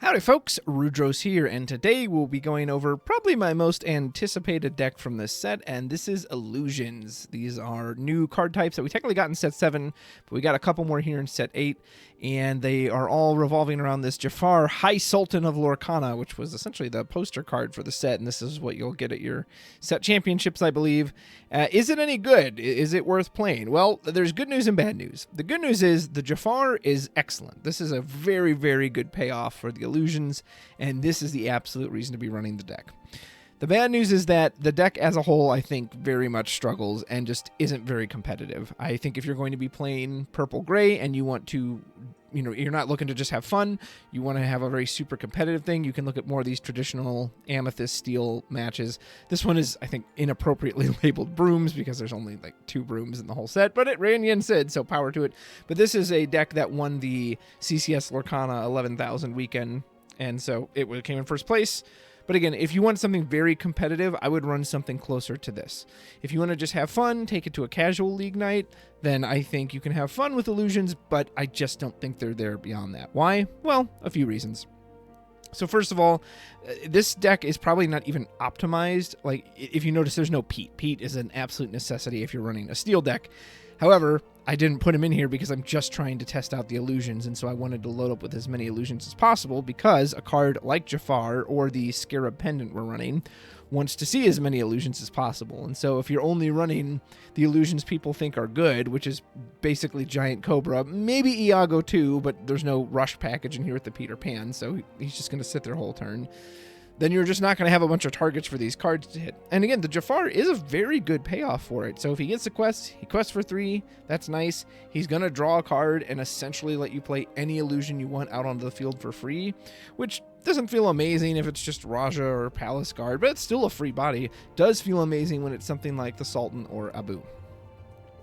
Howdy folks, Rudrose here, and today we'll be going over probably my most anticipated deck from this set, and this is Illusions. These are new card types that we technically got in set 7, but we got a couple more here in set 8, and they are all revolving around this Jafar, High Sultan of Lorcana, which was essentially the poster card for the set, and this is what you'll get at your set championships, I believe. Is it any good? Is it worth playing? Well, there's good news and bad news. The good news is the Jafar is excellent. This is a very, very good payoff for the Illusions, and this is the absolute reason to be running the deck. The bad news is that the deck as a whole, I think, very much struggles and just isn't very competitive. I think if you're going to be playing purple-gray and you want to, you're not looking to just have fun, you want to have a very super competitive thing, you can look at more of these traditional Amethyst steel matches. This one is, I think, inappropriately labeled brooms because there's only like 2 brooms in the whole set, but it ran Yen Sid, so power to it. But this is a deck that won the CCS Lorcana 11,000 weekend, and so it came in first place. But again, if you want something very competitive, I would run something closer to this. If you want to just have fun, take it to a casual league night, then I think you can have fun with Illusions, but I just don't think they're there beyond that. Why? Well, a few reasons. So first of all, this deck is probably not even optimized. Like, if you notice, there's no Pete. Pete is an absolute necessity if you're running a steel deck. However, I didn't put him in here because I'm just trying to test out the Illusions, and so I wanted to load up with as many Illusions as possible because a card like Jafar or the Scarab Pendant we're running wants to see as many Illusions as possible. And so if you're only running the Illusions people think are good, which is basically Giant Cobra, maybe Iago too, but there's no rush package in here with the Peter Pan, so he's just going to sit there whole turn, then you're just not going to have a bunch of targets for these cards to hit. And again, the Jafar is a very good payoff for it. So if he gets the quest, he quests for 3, that's nice. He's going to draw a card and essentially let you play any illusion you want out onto the field for free, which doesn't feel amazing if it's just Raja or Palace Guard, but it's still a free body. Does feel amazing when it's something like the Sultan or Abu.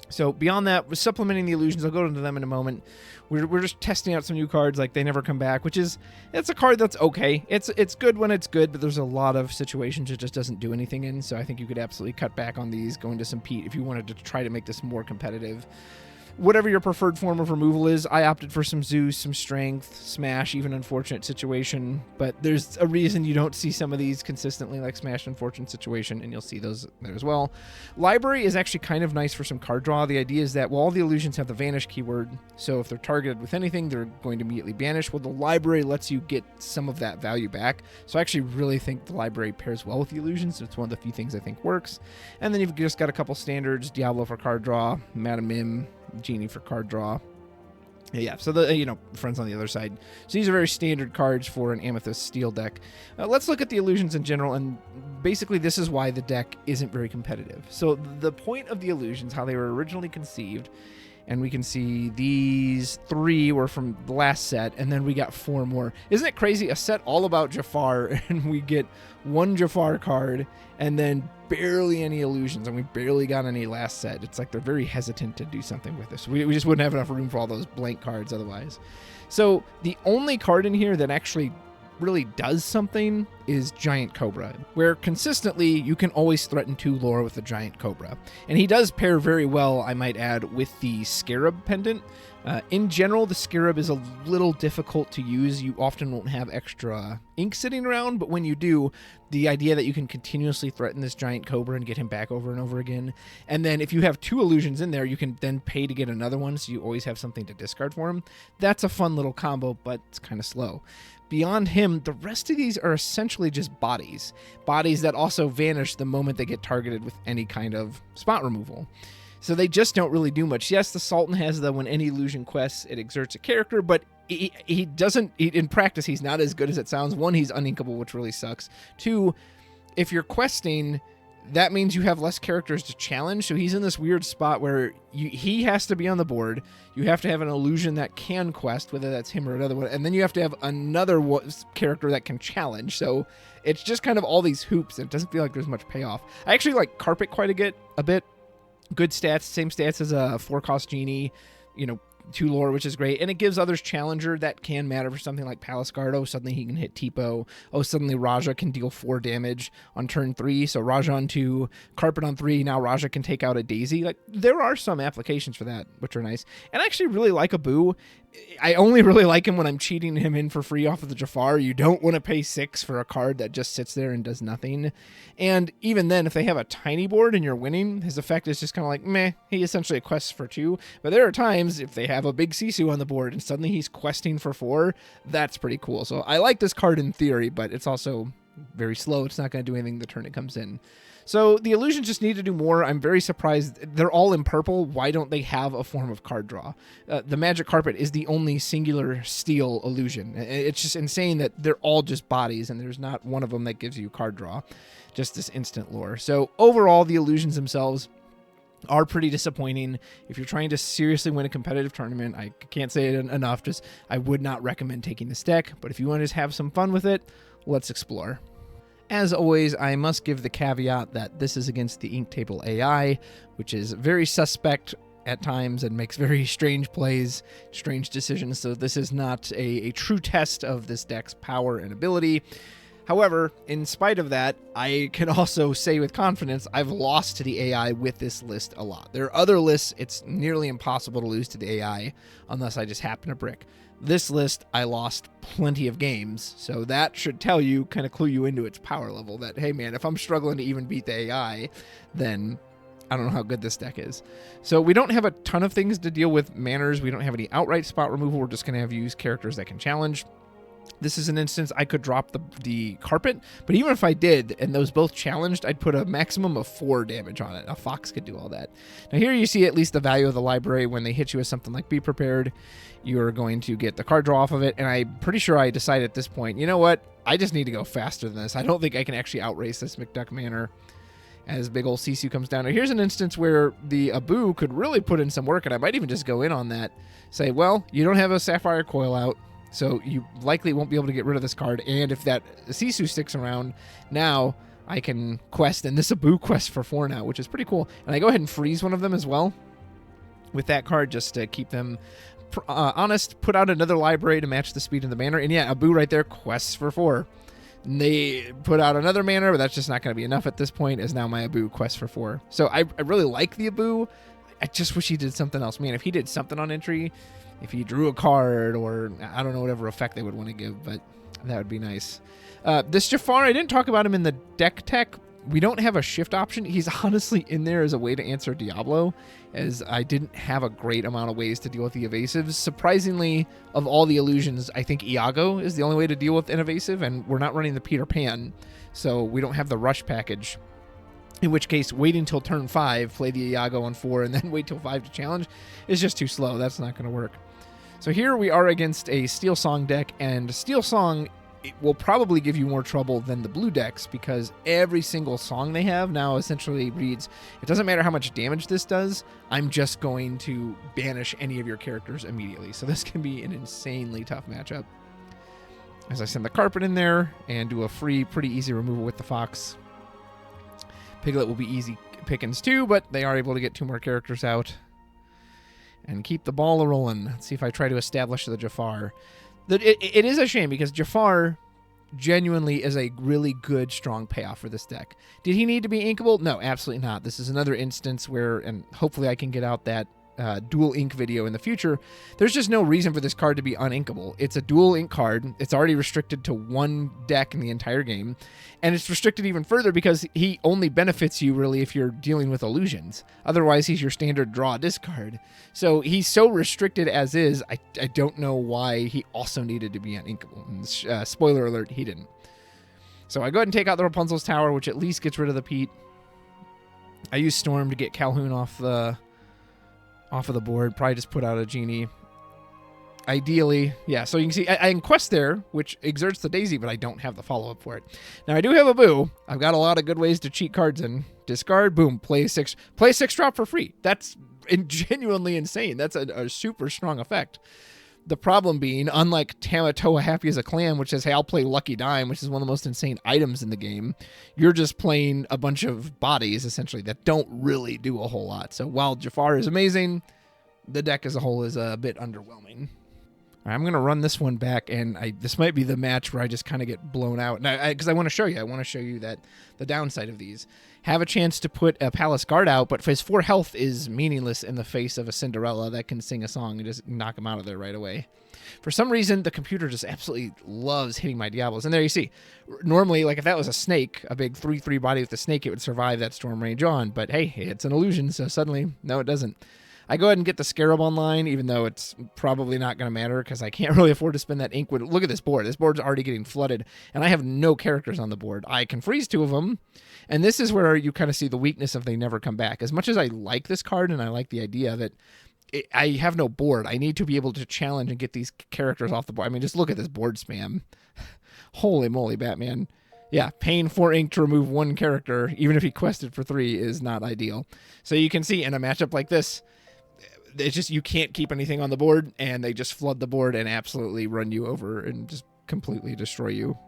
So beyond that, we're supplementing the Illusions. I'll go into them in a moment. We're just testing out some new cards like They Never Come Back, which is, it's a card that's okay. It's good when it's good, but there's a lot of situations it just doesn't do anything in. So I think you could absolutely cut back on these, go into some Pete if you wanted to try to make this more competitive. Whatever your preferred form of removal is, I opted for some Zeus, some Strength, Smash, even Unfortunate Situation, but there's a reason you don't see some of these consistently, like Smash, Unfortunate Situation, and you'll see those there as well. Library is actually kind of nice for some card draw. The idea is that, well, all the illusions have the Vanish keyword, so if they're targeted with anything, they're going to immediately banish. Well, the Library lets you get some of that value back, so I actually really think the Library pairs well with the illusions. It's one of the few things I think works. And then you've just got a couple standards, Diablo for card draw, Madam Mim, Genie for card draw. Yeah, so the friends on the other side. So these are very standard cards for an Amethyst steel deck. Let's look at the illusions in general, and basically this is why the deck isn't very competitive. So the point of the illusions, how they were originally conceived, and we can see these 3 were from the last set, and then we got 4 more. Isn't it crazy? A set all about Jafar, and we get 1 Jafar card, and then barely any illusions, and we barely got any last set. It's like they're very hesitant to do something with this. We just wouldn't have enough room for all those blank cards otherwise. So the only card in here that actually really does something is Giant Cobra, where consistently you can always threaten 2 lore with the Giant Cobra. And he does pair very well, I might add, with the Scarab Pendant. In general, the Scarab is a little difficult to use. You often won't have extra ink sitting around, but when you do, the idea that you can continuously threaten this Giant Cobra and get him back over and over again. And then if you have 2 illusions in there, you can then pay to get another one, so you always have something to discard for him. That's a fun little combo, but it's kind of slow. Beyond him, the rest of these are essentially just bodies. Bodies that also vanish the moment they get targeted with any kind of spot removal. So they just don't really do much. Yes, the Sultan has the when any illusion quests, it exerts a character, but he doesn't, in practice, he's not as good as it sounds. 1, he's uninkable, which really sucks. 2, if you're questing, that means you have less characters to challenge, so he's in this weird spot where he has to be on the board, you have to have an illusion that can quest, whether that's him or another one, and then you have to have another character that can challenge, so it's just kind of all these hoops, and it doesn't feel like there's much payoff. I actually like Carpet quite a bit. Good stats, same stats as a 4-cost Genie, 2 lore, which is great, and it gives others Challenger that can matter for something like Palace Guard. Oh, suddenly he can hit Tipo. Oh, suddenly Raja can deal 4 damage on turn 3, so Raja on 2, Carpet on 3, now Raja can take out a Daisy. Like, there are some applications for that, which are nice. And I actually really like Abu. I only really like him when I'm cheating him in for free off of the Jafar. You don't want to pay 6 for a card that just sits there and does nothing. And even then, if they have a tiny board and you're winning, his effect is just kind of like, meh, he essentially quests for 2. But there are times, if they have a big Sisu on the board and suddenly he's questing for 4, that's pretty cool. So I like this card in theory, but it's also very slow. It's not going to do anything the turn it comes in. So the illusions just need to do more. I'm very surprised. They're all in purple. Why don't they have a form of card draw? The Magic Carpet is the only singular steel illusion. It's just insane that they're all just bodies and there's not one of them that gives you card draw. Just this instant lore. So overall, the illusions themselves are pretty disappointing. If you're trying to seriously win a competitive tournament, I can't say it enough. Just I would not recommend taking this deck. But if you want to just have some fun with it, let's explore. As always, I must give the caveat that this is against the Ink Table AI, which is very suspect at times and makes very strange plays, strange decisions, so this is not a true test of this deck's power and ability. However, in spite of that, I can also say with confidence I've lost to the AI with this list a lot. There are other lists it's nearly impossible to lose to the AI unless I just happen to brick. This list, I lost plenty of games, so that should tell you, kind of clue you into its power level, that, hey man, if I'm struggling to even beat the AI, then I don't know how good this deck is. So we don't have a ton of things to deal with manners. We don't have any outright spot removal. We're just going to have use characters that can challenge. This is an instance I could drop the carpet, but even if I did, and those both challenged, I'd put a maximum of 4 damage on it. A fox could do all that. Now here you see at least the value of the library. When they hit you with something like Be Prepared, you're going to get the card draw off of it, and I'm pretty sure I decided at this point, you know what, I just need to go faster than this. I don't think I can actually outrace this McDuck Manor as big old Sisu comes down. Now here's an instance where the Abu could really put in some work, and I might even just go in on that. Say, well, you don't have a Sapphire Coil out, so you likely won't be able to get rid of this card, and if that Sisu sticks around, now I can quest, and this Abu quests for 4 now, which is pretty cool. And I go ahead and freeze one of them as well with that card just to keep them honest, put out another library to match the speed of the mana, and yeah, Abu right there quests for 4. And they put out another mana, but that's just not going to be enough at this point, as now my Abu quests for 4. So I really like the Abu. I just wish he did something else. Man, if he did something on entry, if he drew a card, or I don't know, whatever effect they would want to give, but that would be nice. This Jafar, I didn't talk about him in the deck tech. We don't have a shift option. He's honestly in there as a way to answer Diablo, as I didn't have a great amount of ways to deal with the evasives. Surprisingly, of all the illusions, I think Iago is the only way to deal with an evasive, and we're not running the Peter Pan, so we don't have the rush package. In which case, waiting until turn 5, play the Iago on 4, and then wait till 5 to challenge is just too slow. That's not going to work. So here we are against a Steel Song deck, and Steel Song will probably give you more trouble than the blue decks, because every single song they have now essentially reads, it doesn't matter how much damage this does, I'm just going to banish any of your characters immediately. So this can be an insanely tough matchup. As I send the carpet in there and do a free, pretty easy removal with the fox. Piglet will be easy pickings too, but they are able to get 2 more characters out and keep the ball rolling. Let's see if I try to establish the Jafar. It is a shame, because Jafar genuinely is a really good, strong payoff for this deck. Did he need to be inkable? No, absolutely not. This is another instance where, and hopefully I can get out that dual ink video in the future, there's just no reason for this card to be uninkable. It's a dual ink card. It's already restricted to 1 deck in the entire game, and it's restricted even further because he only benefits you really if you're dealing with illusions. Otherwise, he's your standard draw discard. So he's so restricted as is, I don't know why he also needed to be uninkable. And, spoiler alert, he didn't. So I go ahead and take out the Rapunzel's Tower, which at least gets rid of the Pete. I use Storm to get Calhoun off of the board. Probably just put out a Genie. Ideally, yeah, so you can see I can quest there, which exerts the Daisy, but I don't have the follow-up for it. Now, I do have a Boo. I've got a lot of good ways to cheat cards in. Discard, boom, play 6 drop for free. That's genuinely insane. That's a super strong effect. The problem being, unlike Tamatoa Happy as a Clam, which says, hey, I'll play Lucky Dime, which is one of the most insane items in the game, you're just playing a bunch of bodies, essentially, that don't really do a whole lot. So while Jafar is amazing, the deck as a whole is a bit underwhelming. I'm going to run this one back, and this might be the match where I just kind of get blown out. Because I want to show you. I want to show you that the downside of these. Have a chance to put a Palace Guard out, but his 4 health is meaningless in the face of a Cinderella that can sing a song and just knock him out of there right away. For some reason, the computer just absolutely loves hitting my Diablos. And there you see. Normally, like if that was a snake, a big 3/3 body with a snake, it would survive that Storm Rage on. But hey, it's an illusion, so suddenly, no, it doesn't. I go ahead and get the Scarab online, even though it's probably not going to matter because I can't really afford to spend that ink. Look at this board. This board's already getting flooded, and I have no characters on the board. I can freeze 2 of them, and this is where you kind of see the weakness of they never come back. As much as I like this card and I like the idea of it, I have no board. I need to be able to challenge and get these characters off the board. I mean, just look at this board spam. Holy moly, Batman. Yeah, paying 4 ink to remove 1 character, even if he quested for 3, is not ideal. So you can see in a matchup like this, it's just you can't keep anything on the board, and they just flood the board and absolutely run you over and just completely destroy you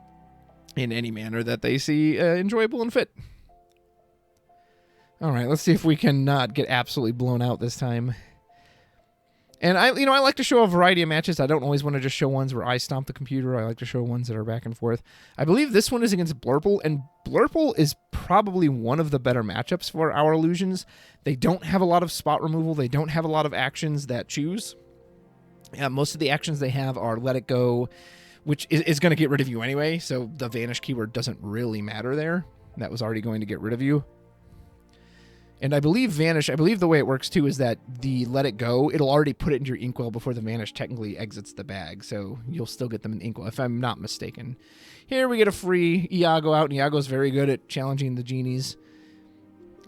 in any manner that they see enjoyable and fit. All right, let's see if we can not get absolutely blown out this time. And I like to show a variety of matches. I don't always want to just show ones where I stomp the computer. I like to show ones that are back and forth. I believe this one is against Blurple, and Blurple is probably one of the better matchups for our illusions. They don't have a lot of spot removal. They don't have a lot of actions that choose. Most of the actions they have are Let It Go, which is going to get rid of you anyway, so the Vanish keyword doesn't really matter there. That was already going to get rid of you. And I believe Vanish, I believe the way it works too is that the Let It Go, it'll already put it into your Inkwell before the Vanish technically exits the bag. So you'll still get them in Inkwell, if I'm not mistaken. Here we get a free Iago out, and Iago's very good at challenging the genies.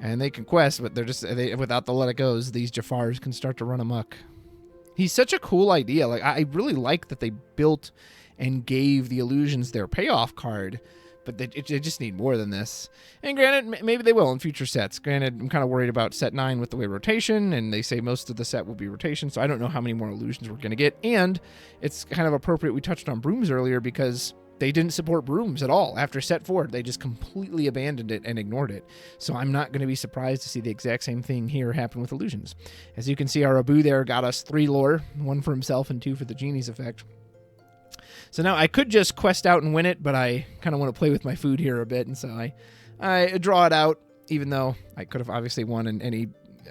And they can quest, but without the Let It Goes, these Jafars can start to run amok. He's such a cool idea. Like I really like that they built and gave the illusions their payoff card. But they just need more than this. And granted, maybe they will in future sets. Granted, I'm kind of worried about set 9 with the way rotation, and they say most of the set will be rotation, so I don't know how many more illusions we're going to get. And it's kind of appropriate we touched on brooms earlier because they didn't support brooms at all. After set 4, they just completely abandoned it and ignored it. So I'm not going to be surprised to see the exact same thing here happen with illusions. As you can see, our Abu there got us 3 lore, 1 for himself and 2 for the genie's effect. So now I could just quest out and win it, but I kind of want to play with my food here a bit, and so I draw it out, even though I could have obviously won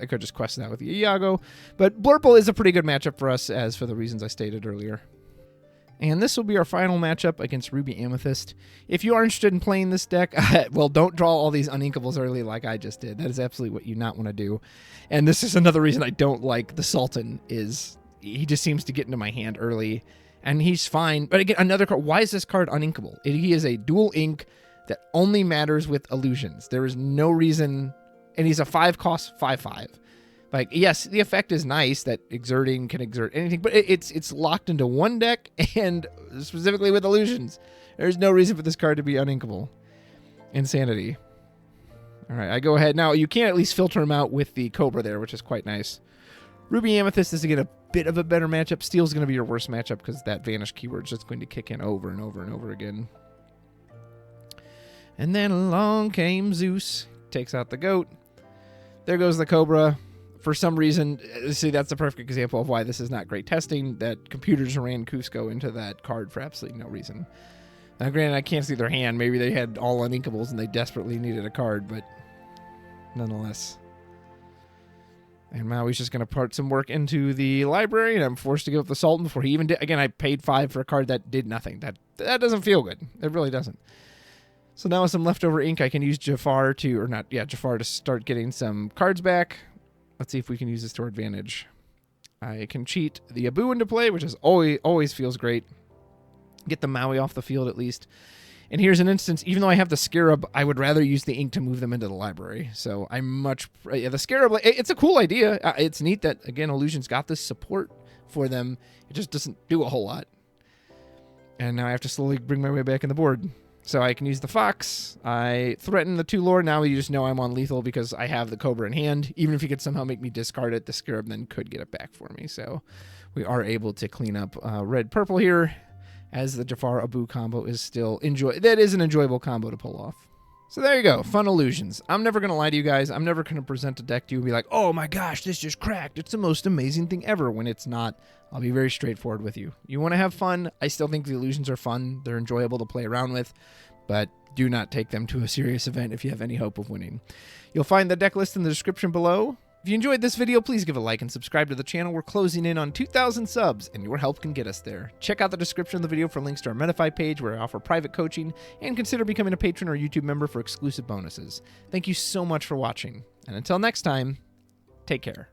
I could just quest it out with Iago. But Blurple is a pretty good matchup for us, as for the reasons I stated earlier. And this will be our final matchup against Ruby Amethyst. If you are interested in playing this deck, well, don't draw all these uninkables early like I just did. That is absolutely what you not want to do. And this is another reason I don't like the Sultan, is he just seems to get into my hand early. And he's fine. But again, another card. Why is this card uninkable? He is a dual ink that only matters with illusions. There is no reason. And he's a 5-cost 5/5. Like, yes, the effect is nice that exerting can exert anything, but it's locked into one deck, and specifically with illusions. There's no reason for this card to be uninkable. Insanity. All right, I go ahead. Now, you can at least filter him out with the Cobra there, which is quite nice. Ruby Amethyst is, again, a bit of a better matchup. Steel's going to be your worst matchup because that Vanish keyword is just going to kick in over and over and over again. And then along came Zeus. Takes out the goat. There goes the Cobra. For some reason, see, that's a perfect example of why this is not great testing, that computers ran Cusco into that card for absolutely no reason. Now, granted, I can't see their hand. Maybe they had all uninkables and they desperately needed a card, but nonetheless. And Maui's just going to put some work into the library, and I'm forced to give up the Sultan before he even did. Again, I paid 5 for a card that did nothing. That doesn't feel good. It really doesn't. So now with some leftover ink, I can use Jafar to start getting some cards back. Let's see if we can use this to our advantage. I can cheat the Abu into play, which is always feels great. Get the Maui off the field at least. And here's an instance, even though I have the Scarab, I would rather use the ink to move them into the library. So the Scarab, it's a cool idea. It's neat that, again, Illusion's got this support for them. It just doesn't do a whole lot. And now I have to slowly bring my way back in the board. So I can use the Fox. I threaten the 2 lore. Now you just know I'm on lethal because I have the Cobra in hand. Even if he could somehow make me discard it, the Scarab then could get it back for me. So we are able to clean up red-purple here, as the Jafar Abu combo is still that is an enjoyable combo to pull off. So there you go, fun illusions. I'm never going to lie to you guys. I'm never going to present a deck to you and be like, oh my gosh, this just cracked. It's the most amazing thing ever, when it's not. I'll be very straightforward with you. You want to have fun. I still think the illusions are fun. They're enjoyable to play around with, but do not take them to a serious event if you have any hope of winning. You'll find the deck list in the description below. If you enjoyed this video, please give a like and subscribe to the channel. We're closing in on 2,000 subs, and your help can get us there. Check out the description of the video for links to our Metafy page, where I offer private coaching, and consider becoming a patron or YouTube member for exclusive bonuses. Thank you so much for watching, and until next time, take care.